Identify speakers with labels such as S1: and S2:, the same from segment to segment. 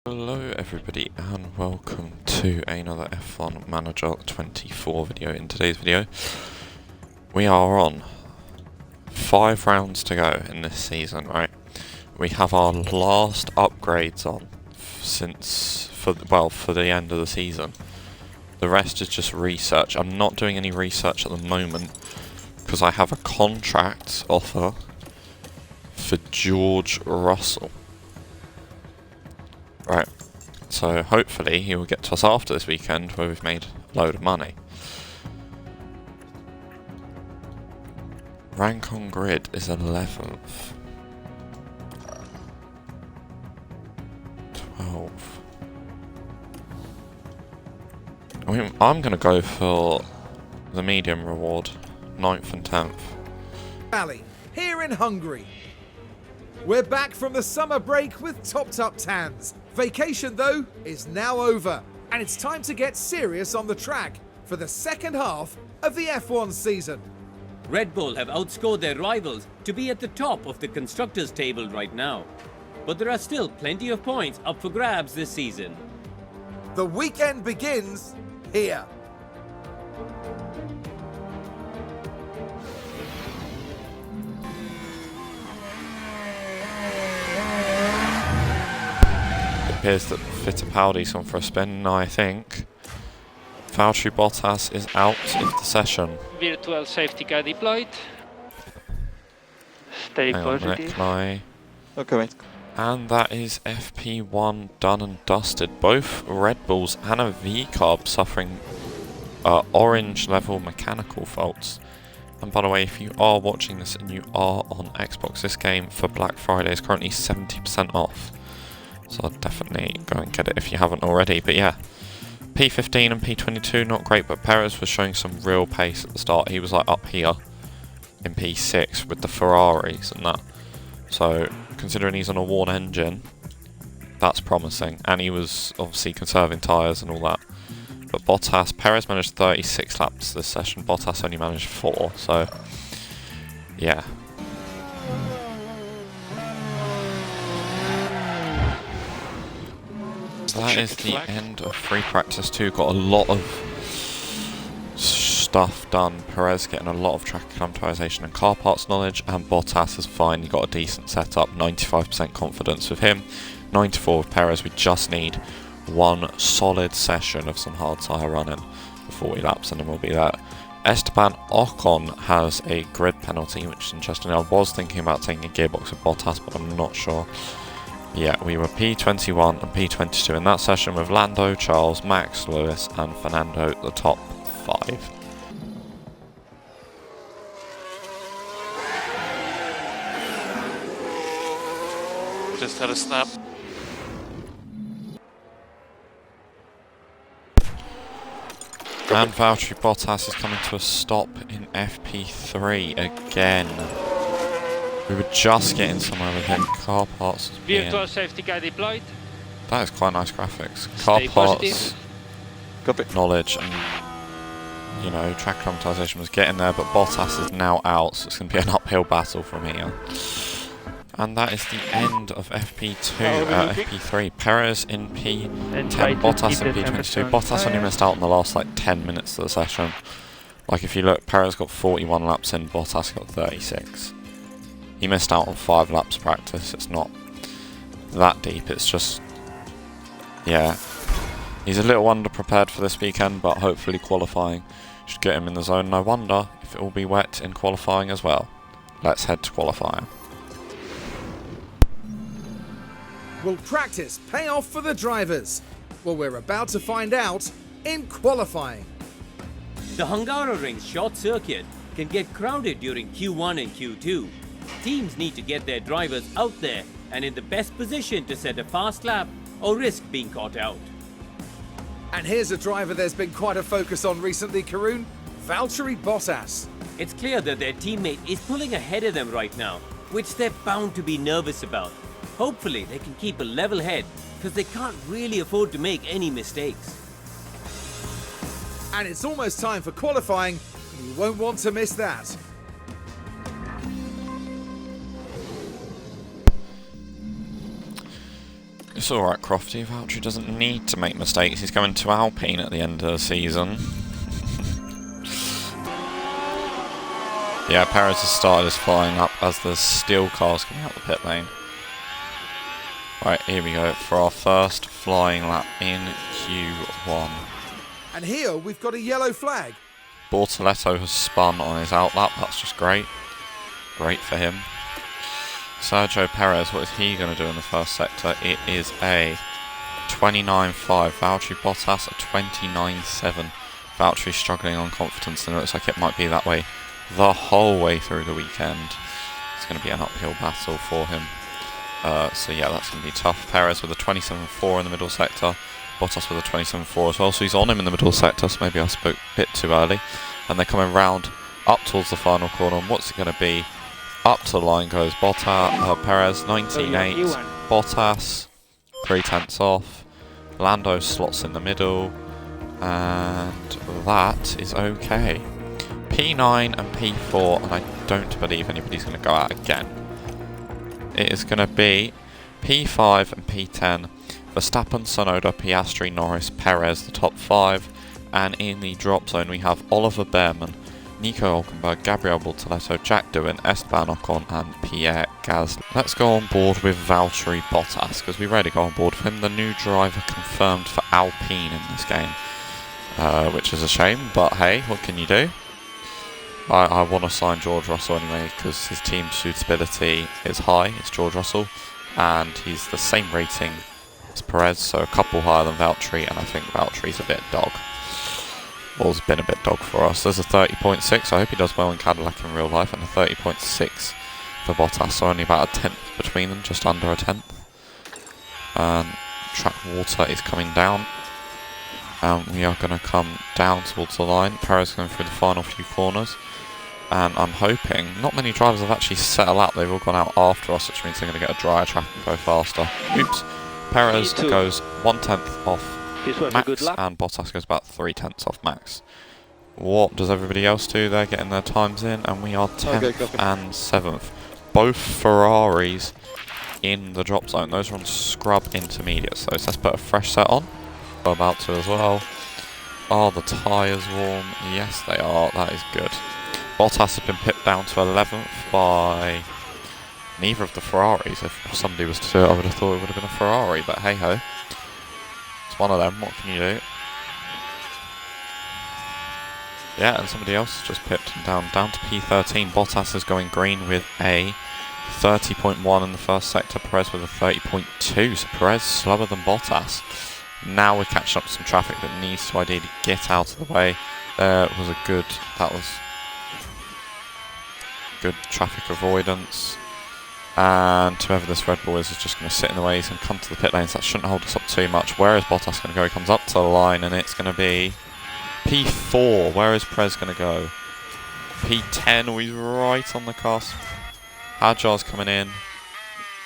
S1: Hello everybody and welcome to another F1 Manager 24 video. In today's video we are on 5 rounds to go in this season, right? We have our last upgrades on for the end of the season. The rest is just research. I'm not doing any research at the moment because I have a contract offer for George Russell. Right, so hopefully he will get to us after this weekend where we've made a load of money. Rank on grid is 11th. 12. I mean, I'm going to go for the medium reward, 9th and 10th.
S2: Valley, here in Hungary. We're back from the summer break with topped-up tans. Vacation, though, is now over, and it's time to get serious on the track for the second half of the F1 season.
S3: Red Bull have outscored their rivals to be at the top of the constructors' table right now. But there are still plenty of points up for grabs this season.
S2: The weekend begins here.
S1: Appears that Fittipaldi's on for a spin. No, I think Valtteri Bottas is out of the session.
S4: Virtual safety car deployed. Stay
S1: Hang on a minute,
S4: positive.
S1: can I...
S5: Okay, wait.
S1: And that is FP1 done and dusted. Both Red Bulls and a V-Carb suffering orange level mechanical faults. And by the way, if you are watching this and you are on Xbox, this game for Black Friday is currently 70% off. So I'll definitely go and get it if you haven't already. But yeah, P15 and P22 not great, but Perez was showing some real pace at the start. He was like up here in P6 with the Ferraris and that. So considering he's on a worn engine, that's promising. And he was obviously conserving tyres and all that. But Perez managed 36 laps this session. Bottas only managed 4. So yeah. So that is the end of free practice 2. Got a lot of stuff done. Perez getting a lot of track acclimatization and car parts knowledge, and Bottas has finally got a decent setup. 95% confidence with him, 94 with Perez. We just need one solid session of some hard tyre running for 40 laps and then we'll be there. Esteban Ocon has a grid penalty, which is interesting. I was thinking about taking a gearbox with Bottas, but I'm not sure. Yeah, we were P21 and P22 in that session with Lando, Charles, Max, Lewis and Fernando, the top 5.
S6: Just had a snap.
S1: And Valtteri Bottas is coming to a stop in FP3 again. We were just getting somewhere with him. Car parts.
S4: Virtual safety car deployed.
S1: That is quite nice graphics. Car
S4: Stay
S1: parts,
S4: positive.
S5: Copy.
S1: knowledge, and you know, track acclimatization was getting there, but Bottas is now out, so it's going to be an uphill battle from here. And that is the end of FP2, FP3. Perez in P10, Bottas in P22. Bottas only missed out in the last like 10 minutes of the session. Like if you look, Perez got 41 laps in, Bottas got 36. He missed out on 5 laps practice. It's not that deep, it's just, yeah. He's a little underprepared for this weekend, but hopefully qualifying should get him in the zone. And I wonder if it will be wet in qualifying as well. Let's head to qualifying.
S2: Will practice pay off for the drivers? Well, we're about to find out in qualifying.
S3: The Hungaroring's short circuit can get crowded during Q1 and Q2. Teams need to get their drivers out there and in the best position to set a fast lap or risk being caught out.
S2: And here's a driver there's been quite a focus on recently, Karun, Valtteri Bottas.
S3: It's clear that their teammate is pulling ahead of them right now, which they're bound to be nervous about. Hopefully they can keep a level head because they can't really afford to make any mistakes.
S2: And it's almost time for qualifying. You won't want to miss that.
S1: It's alright, Crofty. Valtteri doesn't need to make mistakes. He's going to Alpine at the end of the season. Yeah, Perez has started his flying up as the steel car's coming out the pit lane. Right, here we go for our first flying lap in Q1.
S2: And here we've got a yellow flag.
S1: Bortoletto has spun on his outlap. That's just great. Great for him. Sergio Perez, what is he going to do in the first sector? It is a 29.5. Valtteri Bottas a 29.7. Valtteri struggling on confidence, and it looks like it might be that way the whole way through the weekend. It's going to be an uphill battle for him. So yeah, that's going to be tough. Perez with a 27.4 in the middle sector. Bottas with a 27.4 as well, so he's on him in the middle sector, so maybe I spoke a bit too early. And they're coming round up towards the final corner, and what's it going to be? Up to the line goes Perez, 19.8. Bottas, 3/10 off. Lando slots in the middle, and that is okay. P9 and P4, and I don't believe anybody's going to go out again. It is going to be P5 and P10. Verstappen, Tsunoda, Piastri, Norris, Perez, the top 5. And in the drop zone we have Oliver Behrman, Nico Hülkenberg, Gabriel Bortoletto, Jack Doohan, Esteban Ocon and Pierre Gasly. Let's go on board with Valtteri Bottas, because we rarely go on board with him. The new driver confirmed for Alpine in this game, which is a shame, but hey, what can you do? I want to sign George Russell anyway, because his team suitability is high. It's George Russell, and he's the same rating as Perez, so a couple higher than Valtteri, and I think Valtteri's a bit dog. Or has been a bit dog for us. There's a 30.6, I hope he does well in Cadillac in real life, and a 30.6 for Bottas, so only about a 10th between them, just under a 10th. And track water is coming down. We are going to come down towards the line. Perez going through the final few corners. And I'm hoping, not many drivers have actually settled out, they've all gone out after us, which means they're going to get a drier track and go faster. Oops, Perez goes 1/10 off Max, and Bottas goes about 3/10 off Max. What does everybody else do? They're getting their times in, and we are 10th and 7th. Both Ferraris in the drop zone. Those are on scrub intermediates, so let's put a fresh set on. We're about to as well. Are the tyres warm? Yes, they are. That is good. Bottas has been pipped down to 11th by neither of the Ferraris. If somebody was to do it, I would have thought it would have been a Ferrari, but hey ho. It's one of them, what can you do? Yeah, and somebody else just pipped down to P13. Bottas is going green with a 30.1 in the first sector. Perez with a 30.2, so Perez slower than Bottas. Now we're catching up to some traffic that needs to ideally get out of the way. That was good traffic avoidance. And whoever this Red Bull is just going to sit in the way. He's going to come to the pit lanes. That shouldn't hold us up too much. Where is Bottas going to go? He comes up to the line, and it's going to be P4. Where is Perez going to go? P10. Oh, he's right on the cusp. Ajar's coming in.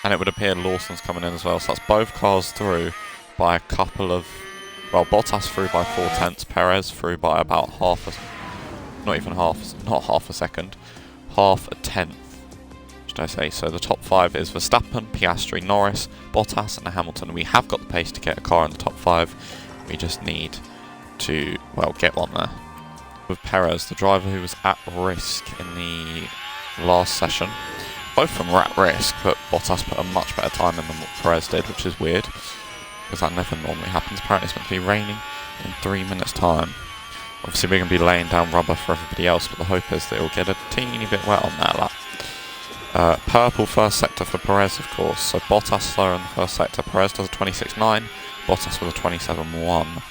S1: And it would appear Lawson's coming in as well. So that's both cars through by a couple of... Well, Bottas through by 4/10. Perez through by about half a... Not even half. Not half a second. Half a tenth. Should I say. So the top 5 is Verstappen, Piastri, Norris, Bottas and Hamilton. We have got the pace to get a car in the top 5. We just need to, well, get one there. With Perez, the driver who was at risk in the last session. Both of them were at risk, but Bottas put a much better time in than what Perez did, which is weird, because that never normally happens. Apparently it's meant to be raining in 3 minutes time. Obviously we're going to be laying down rubber for everybody else, but the hope is that it will get a teeny bit wet on that lap. Purple first sector for Perez, of course. So Bottas slower in the first sector. Perez does a 26.9. Bottas with a 27.1.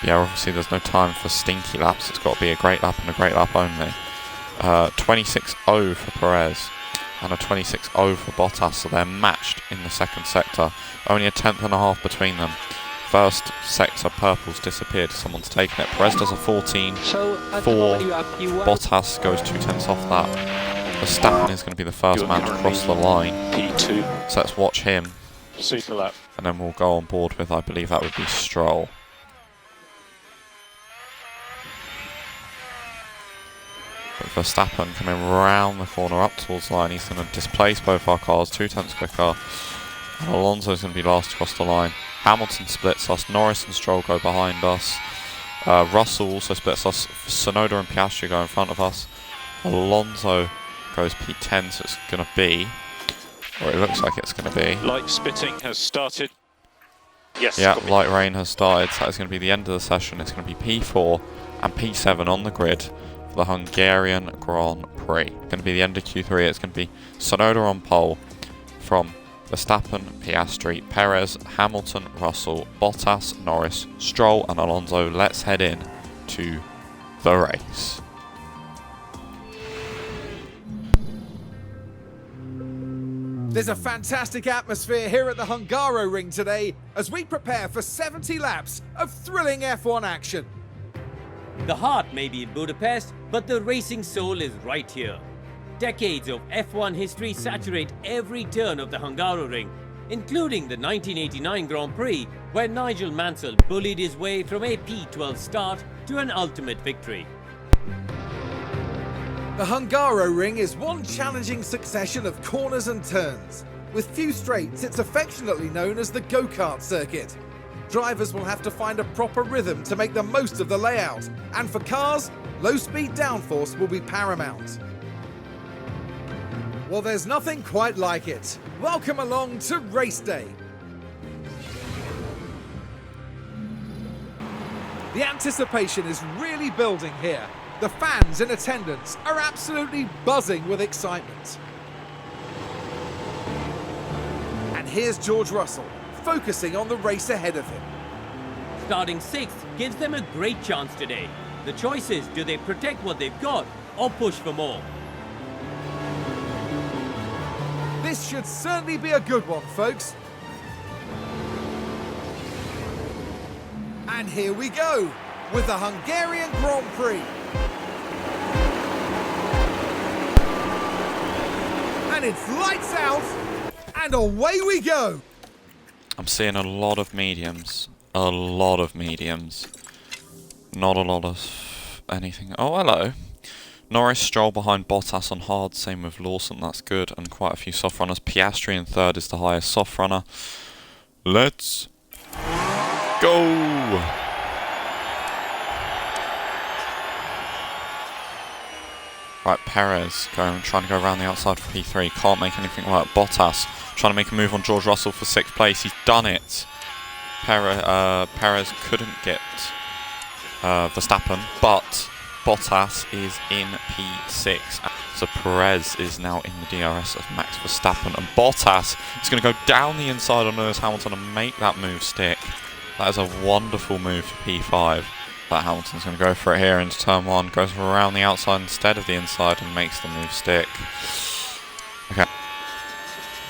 S1: Yeah, obviously there's no time for stinky laps. It's got to be a great lap and a great lap only. 26.0 for Perez and a 26.0 for Bottas. So they're matched in the second sector. Only a 10.5 between them. First sector, purple's disappeared. Someone's taken it. Perez does a 14.4. Bottas goes 2/10 off that. Verstappen is going to be the first man to cross the line. P2. So let's watch him.
S6: Super lap.
S1: And then we'll go on board with, I believe that would be Stroll. But Verstappen coming round the corner up towards the line. He's going to displace both our cars 2/10 quicker. And Alonso's going to be last across the line. Hamilton splits us. Norris and Stroll go behind us. Russell also splits us. Tsunoda and Piastri go in front of us. Alonso goes P10, so it's going to be, or it looks like it's going to be.
S7: Light spitting has started. Yes.
S1: Yeah,
S7: copy.
S1: light rain has started, so that is going to be the end of the session. It's going to be P4 and P7 on the grid for the Hungarian Grand Prix. It's going to be the end of Q3. It's going to be Tsunoda on pole from Verstappen, Piastri, Perez, Hamilton, Russell, Bottas, Norris, Stroll and Alonso. Let's head in to the race.
S2: There's a fantastic atmosphere here at the Hungaroring today as we prepare for 70 laps of thrilling F1 action.
S3: The heart may be in Budapest, but the racing soul is right here. Decades of F1 history saturate every turn of the Hungaroring, including the 1989 Grand Prix, where Nigel Mansell bullied his way from a P12 start to an ultimate victory.
S2: The Hungaroring is one challenging succession of corners and turns. With few straights, it's affectionately known as the go-kart circuit. Drivers will have to find a proper rhythm to make the most of the layout, and for cars, low-speed downforce will be paramount. Well, there's nothing quite like it. Welcome along to race day. The anticipation is really building here. The fans in attendance are absolutely buzzing with excitement. And here's George Russell, focusing on the race ahead of him.
S3: Starting 6th gives them a great chance today. The choice is, do they protect what they've got or push for more?
S2: This should certainly be a good one, folks. And here we go, with the Hungarian Grand Prix. And it's lights out, and away we go.
S1: I'm seeing a lot of mediums. A lot of mediums. Not a lot of anything. Oh, hello. Norris, Stroll behind Bottas on hard. Same with Lawson, that's good. And quite a few soft runners. Piastri in third is the highest soft runner. Let's go. Right, Perez trying to go around the outside for P3. Can't make anything work. Bottas trying to make a move on George Russell for 6th place. He's done it. Perez couldn't get Verstappen, but Bottas is in P6. So Perez is now in the DRS of Max Verstappen. And Bottas is going to go down the inside on Lewis Hamilton and make that move stick. That is a wonderful move for P5. That Hamilton's going to go for it here into turn 1, goes around the outside instead of the inside and makes the move stick. Okay.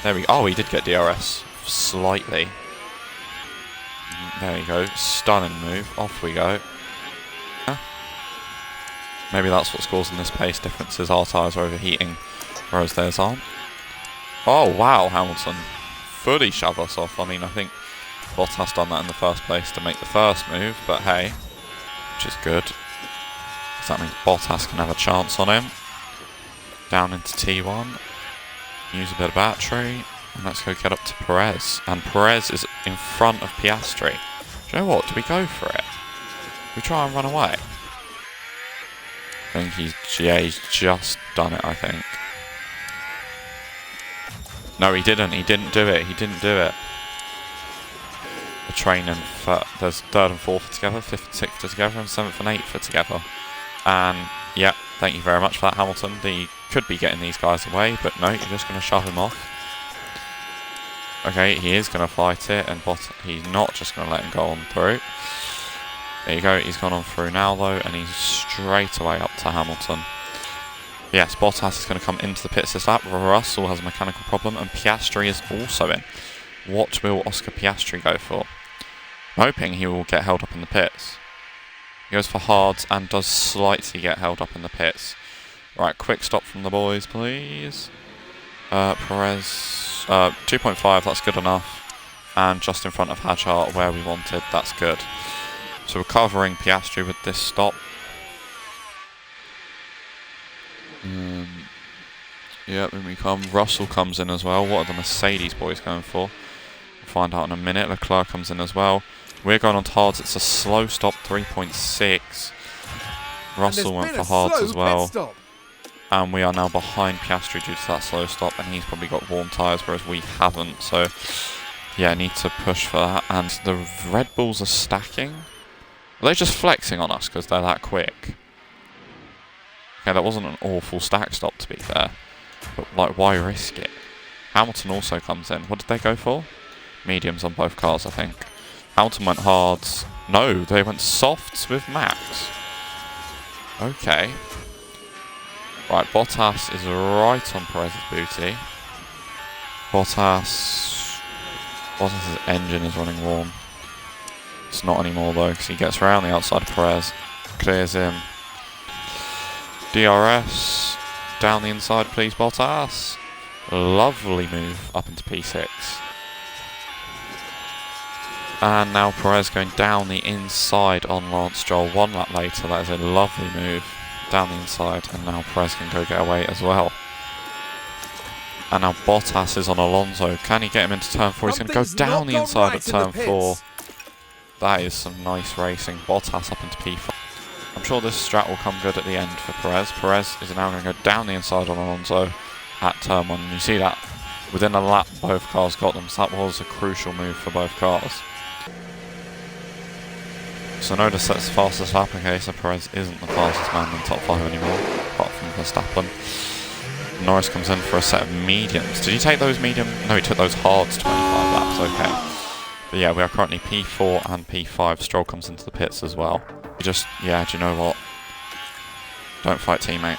S1: There we go. Oh, he did get DRS slightly. There you go. Stunning move. Off we go. Maybe that's what's causing this pace differences. Our tyres are overheating, whereas theirs aren't. Oh, wow, Hamilton. Fully shove us off. I mean, I think Bottas done that in the first place to make the first move, but hey. Which is good. So that means Bottas can have a chance on him. Down into T1. Use a bit of battery. And let's go get up to Perez. And Perez is in front of Piastri. Do you know what? Do we go for it? We try and run away? I think he's just done it, I think. No, he didn't. He didn't do it. He didn't do it. The train and there's 3rd and 4th together, 5th and 6th together, and 7th and 8th are together. And yeah, thank you very much for that, Hamilton. He could be getting these guys away, but no, you're just going to shove him off. Okay, he is going to fight it, and he's not just going to let him go on through. There you go, he's gone on through now though, and he's straight away up to Hamilton. Yes, Bottas is going to come into the pits this lap. Russell has a mechanical problem, and Piastri is also in. What will Oscar Piastri go for? I'm hoping he will get held up in the pits. He goes for hards and does slightly get held up in the pits. Right, quick stop from the boys, please. Perez, 2.5, that's good enough. And just in front of Hadjar, where we wanted, that's good. So we're covering Piastri with this stop. Yeah, when we come, Russell comes in as well. What are the Mercedes boys going for? find out in a minute. Leclerc comes in as well. We're going on to hards. It's a slow stop, 3.6. Russell went for hards as well. And we are now behind Piastri due to that slow stop, and he's probably got warm tyres, whereas we haven't. So, yeah, need to push for that. And the Red Bulls are stacking. Are they just flexing on us because they're that quick? Okay, that wasn't an awful stack stop, to be fair. But, like, why risk it? Hamilton also comes in. What did they go for? Mediums on both cars, I think. Hamilton went hards. No, they went softs with Max. Okay. Right, Bottas is right on Perez's booty. Bottas's engine is running warm. It's not anymore though, because he gets around the outside of Perez, clears him. DRS, down the inside please Bottas. Lovely move up into P6. And now Perez going down the inside on Lance Stroll 1 lap later. That is a lovely move down the inside, and now Perez can go get away as well. And now Bottas is on Alonso. Can he get him into turn 4? He's going to go down the inside of turn 4. That is some nice racing. Bottas up into P5. I'm sure this strat will come good at the end for Perez. Perez is now going to go down the inside on Alonso at turn 1. And you see that within a lap both cars got them, so that was a crucial move for both cars. So notice that's the fastest lap. Okay, so Perez isn't the fastest man in the top 5 anymore, apart from Verstappen. Norris comes in for a set of mediums. Did he take those medium? No, he took those hards 25 laps, okay. But yeah, we are currently P4 and P5. Stroll comes into the pits as well. Yeah, do you know what? Don't fight, teammate.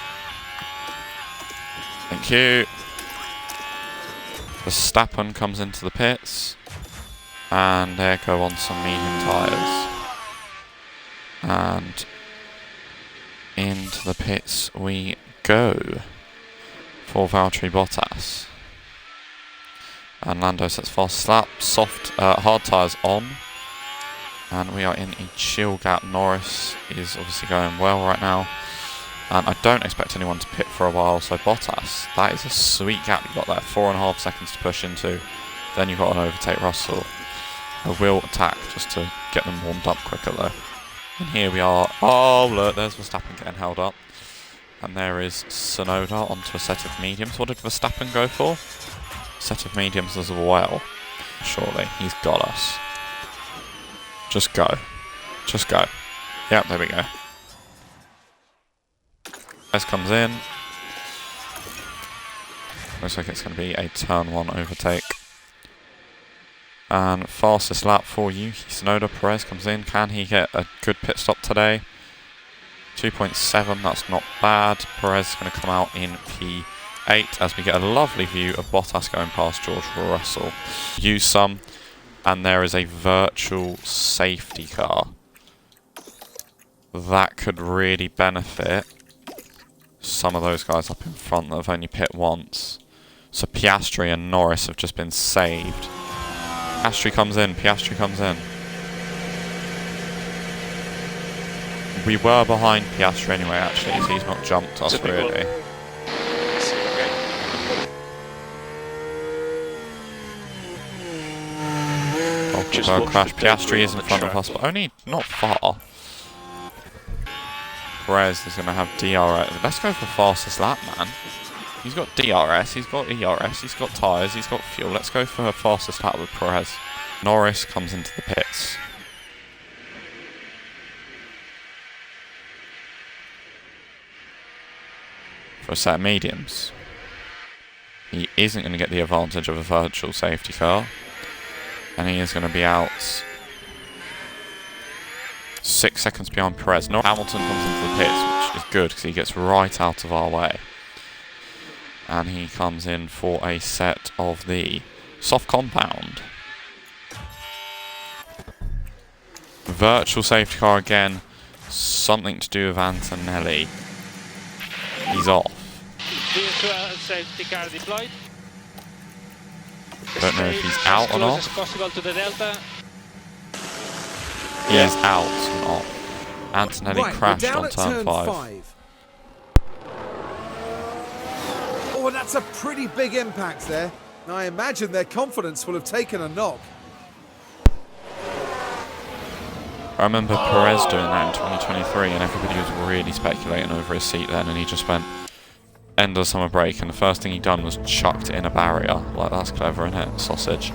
S1: Thank you. Verstappen comes into the pits. And there go on some medium tyres. And into the pits we go for Valtteri Bottas. And Lando sets fast lap, hard tyres on. And we are in a chill gap. Norris is obviously going well right now. And I don't expect anyone to pit for a while, so Bottas, that is a sweet gap you got there. 4.5 seconds to push into. Then you've got an overtake Russell. I will attack just to get them warmed up quicker though. And here we are. Oh, look, there's Verstappen getting held up. And there is Tsunoda onto a set of mediums. What did Verstappen go for? Set of mediums as well. Surely, he's got us. Just go. Just go. Yep, there we go. This comes in. Looks like it's going to be a turn 1 overtake. And fastest lap for Yuki Tsunoda. Perez comes in. Can he get a good pit stop today? 2.7, that's not bad. Perez is going to come out in P8 as we get a lovely view of Bottas going past George Russell. Use some, and there is a virtual safety car. That could really benefit some of those guys up in front that have only pit once. So Piastri and Norris have just been saved. Piastri comes in, Piastri comes in. We were behind Piastri anyway, actually, so he's not jumped us really. Oh, crash. Piastri is in front of us, but only not far. Perez is going to have DRS. Let's go for fastest lap, man. He's got DRS, he's got ERS, he's got tyres, he's got fuel. Let's go for fastest lap with Perez. Norris comes into the pits. For a set of mediums. He isn't going to get the advantage of a virtual safety car. And he is going to be out 6 seconds behind Perez. No, Hamilton comes into the pits, which is good because he gets right out of our way. And he comes in for a set of the soft compound. Virtual safety car again. Something to do with Antonelli. He's off.
S4: Virtual safety car deployed.
S1: Don't know if he's out or not.
S4: As possible to the delta.
S1: He is out and off. Antonelli crashed on turn 5.
S2: Oh, and that's a pretty big impact there. I imagine their confidence will have taken a knock.
S1: I remember Perez doing that in 2023, and everybody was really speculating over his seat then, and he just went, end of the summer break, and the first thing he done was chucked it in a barrier. Like, that's clever, isn't it? Sausage.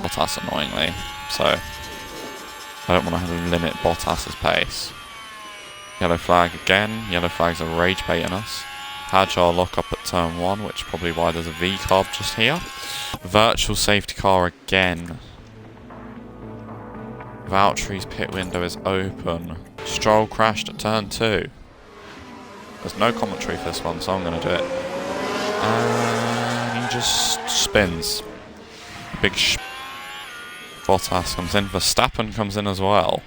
S1: Bottas annoyingly. So, I don't want to limit Bottas's pace. Yellow flag again. Yellow flags are rage baiting us. Hadjar lock up at turn 1, which is probably why there's a V-carb just here. Virtual safety car again. Valtteri's pit window is open. Stroll crashed at turn 2. There's no commentary for this one, so I'm going to do it. And he just spins. Big Bottas comes in. Verstappen comes in as well.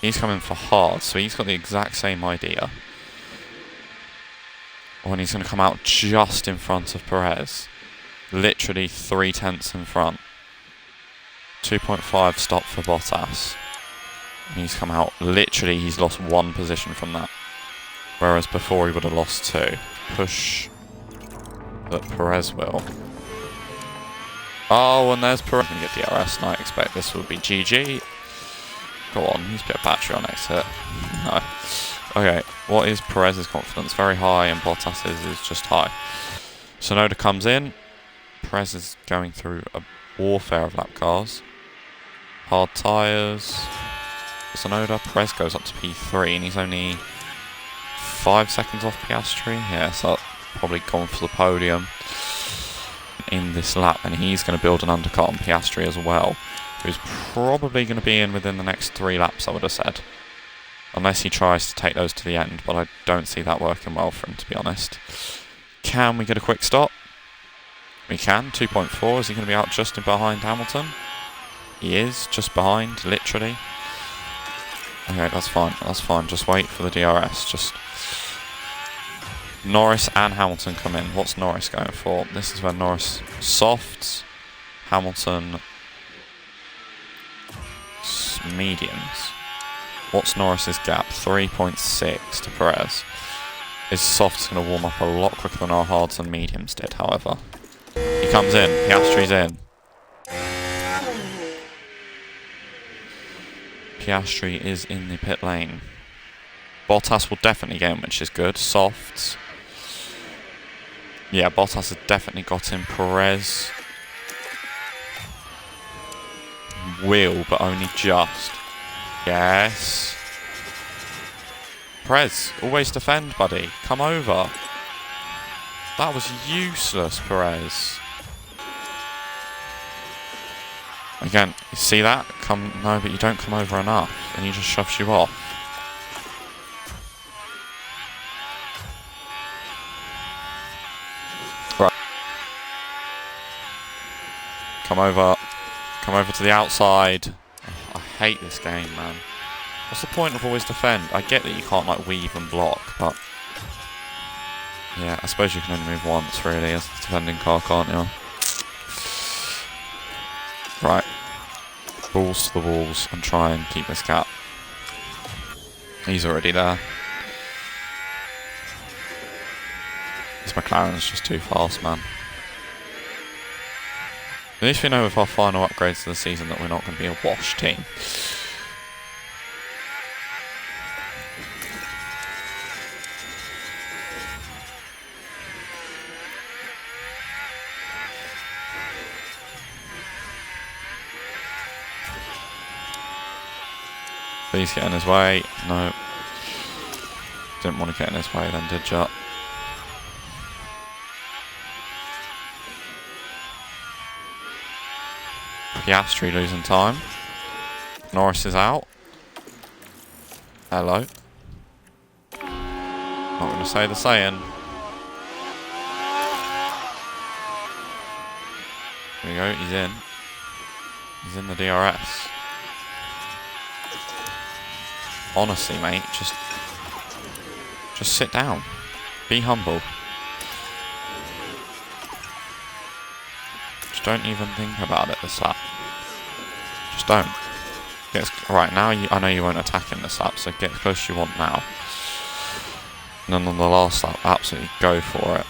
S1: He's coming for hard, so he's got the exact same idea. When he's going to come out just in front of Perez. Literally 3/10 in front. 2.5 stop for Bottas. And he's come out, literally he's lost 1 position from that. Whereas before he would have lost 2. Push that Perez will. Oh, and there's Perez. Going to get DRS, and I expect this will be GG. Go on, use a bit of battery on exit. No. Okay, what is Perez's confidence? Very high, and Bottas's is just high. Sonoda comes in. Perez is going through a warfare of lap cars. Hard tyres. Sonoda. Perez goes up to P3, and he's only 5 seconds off Piastri. Yeah, so probably gone for the podium in this lap, and he's going to build an undercut on Piastri as well, who's probably going to be in within the next 3 laps, I would have said. Unless he tries to take those to the end, but I don't see that working well for him, to be honest. Can we get a quick stop? We can. 2.4. Is he going to be out just behind Hamilton? He is, just behind, literally. Okay, that's fine. That's fine. Just wait for the DRS. Just Norris and Hamilton come in. What's Norris going for? This is where Norris softs, Hamilton mediums. What's Norris's gap? 3.6 to Perez. His softs going to warm up a lot quicker than our hards and mediums did, however. He comes in. Piastri's in. Piastri is in the pit lane. Bottas will definitely get him, which is good. Softs. Yeah, Bottas has definitely got him. Perez will, but only just. Yes. Perez, always defend, buddy. Come over. That was useless, Perez. Again, you see that? No, but you don't come over enough, and he just shoves you off. Right. Come over to the outside. I hate this game, man. What's the point of always defend? I get that you can't, like, weave and block, but yeah, I suppose you can only move once, really, as a defending car, can't you? Right. Balls to the walls and try and keep this gap. He's already there. This McLaren's just too fast, man. At least we know with our final upgrades to the season that we're not going to be a wash team. Please get in his way. No. Didn't want to get in his way then, did ya? Piastri losing time. Norris is out. Hello. Not going to say the saying. There we go, he's in. He's in the DRS. Honestly, mate, just sit down. Be humble. Just don't even think about it this lap. Just don't. Right, now I know you won't attack in this lap, so get as close as you want now. And then on the last lap, absolutely go for it.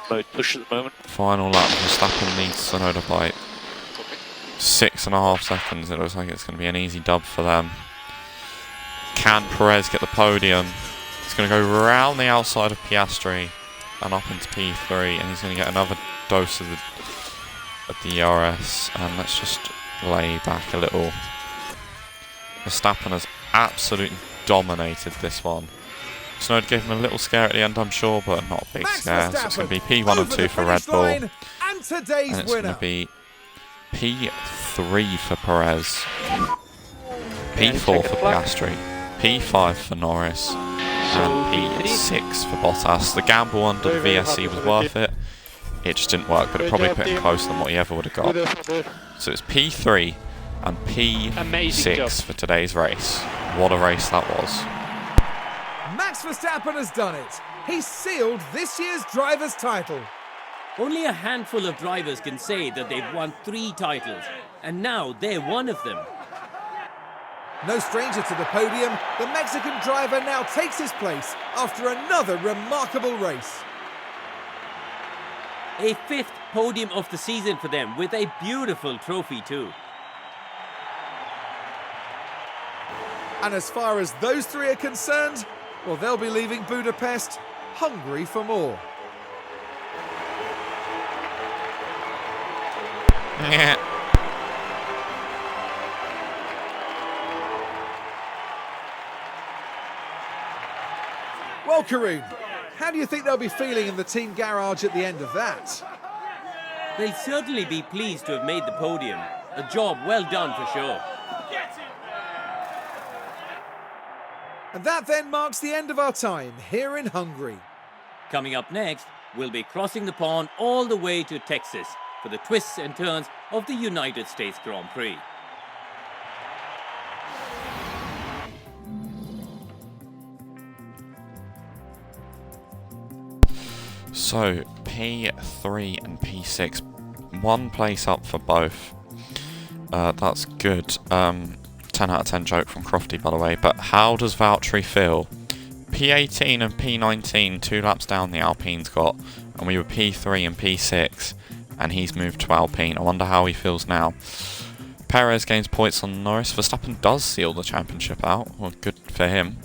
S7: mode push at the moment.
S1: Final lap, Verstappen leads Tsunoda by 6.5 seconds. It looks like it's going to be an easy dub for them. Can Perez get the podium? He's going to go round the outside of Piastri and up into P3, and he's going to get another dose of the DRS. And let's just lay back a little. Verstappen has absolutely dominated this one. Tsunoda gave him a little scare at the end, I'm sure, but not a big scare. So it's going to be P1 and 2 for Red Bull. And it's going to be P3 for Perez, P4 for Piastri, P5 for Norris, and P6 for Bottas. The gamble under the VSC was worth it. It just didn't work, but it probably put him closer than what he ever would have got. So it's P3 and P6 for today's race. What a race that was.
S2: Max Verstappen has done it. He's sealed this year's driver's title.
S3: Only a handful of drivers can say that they've won 3 titles, and now they're one of them.
S2: No stranger to the podium, the Mexican driver now takes his place after another remarkable race.
S3: A 5th podium of the season for them, with a beautiful trophy too.
S2: And as far as those 3 are concerned, well, they'll be leaving Budapest hungry for more.
S1: Yeah.
S2: Well, Karun, how do you think they'll be feeling in the team garage at the end of that?
S3: They'll certainly be pleased to have made the podium. A job well done for sure.
S2: And that then marks the end of our time here in Hungary.
S3: Coming up next, we'll be crossing the pond all the way to Texas for the twists and turns of the United States Grand Prix.
S1: So P3 and P6, 1 place up for both. That's good. 10 out of 10 joke from Crofty, by the way. But how does Valtteri feel? P18 and P19, 2 laps down the Alpine's got, and we were P3 and P6, and he's moved to Alpine. I wonder how he feels now. Perez gains points on Norris. Verstappen does seal the championship out. Well, good for him.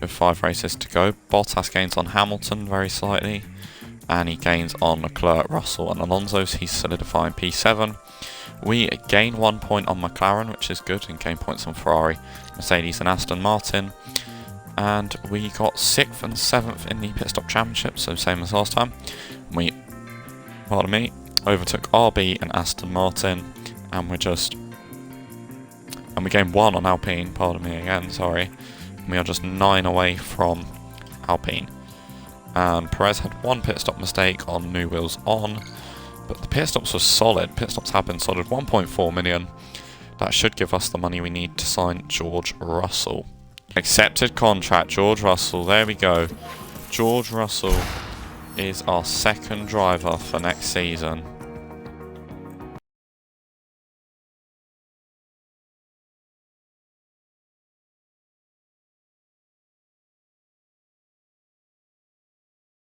S1: With 5 races to go. Bottas gains on Hamilton very slightly, and he gains on Leclerc, Russell, and Alonso's. He's solidifying P7. We gain 1 point on McLaren, which is good, and gain points on Ferrari, Mercedes, and Aston Martin. And we got 6th and 7th in the pit stop championship, so same as last time. We, pardon me, overtook RB and Aston Martin, and we gained 1 on Alpine, pardon me again, sorry. We are just 9 away from Alpine. And Perez had 1 pit stop mistake on new wheels on, but the pit stops were solid. Pit stops have been solid. 1.4 million. That should give us the money we need to sign George Russell. Accepted contract, George Russell. There we go. George Russell is our 2nd driver for next season.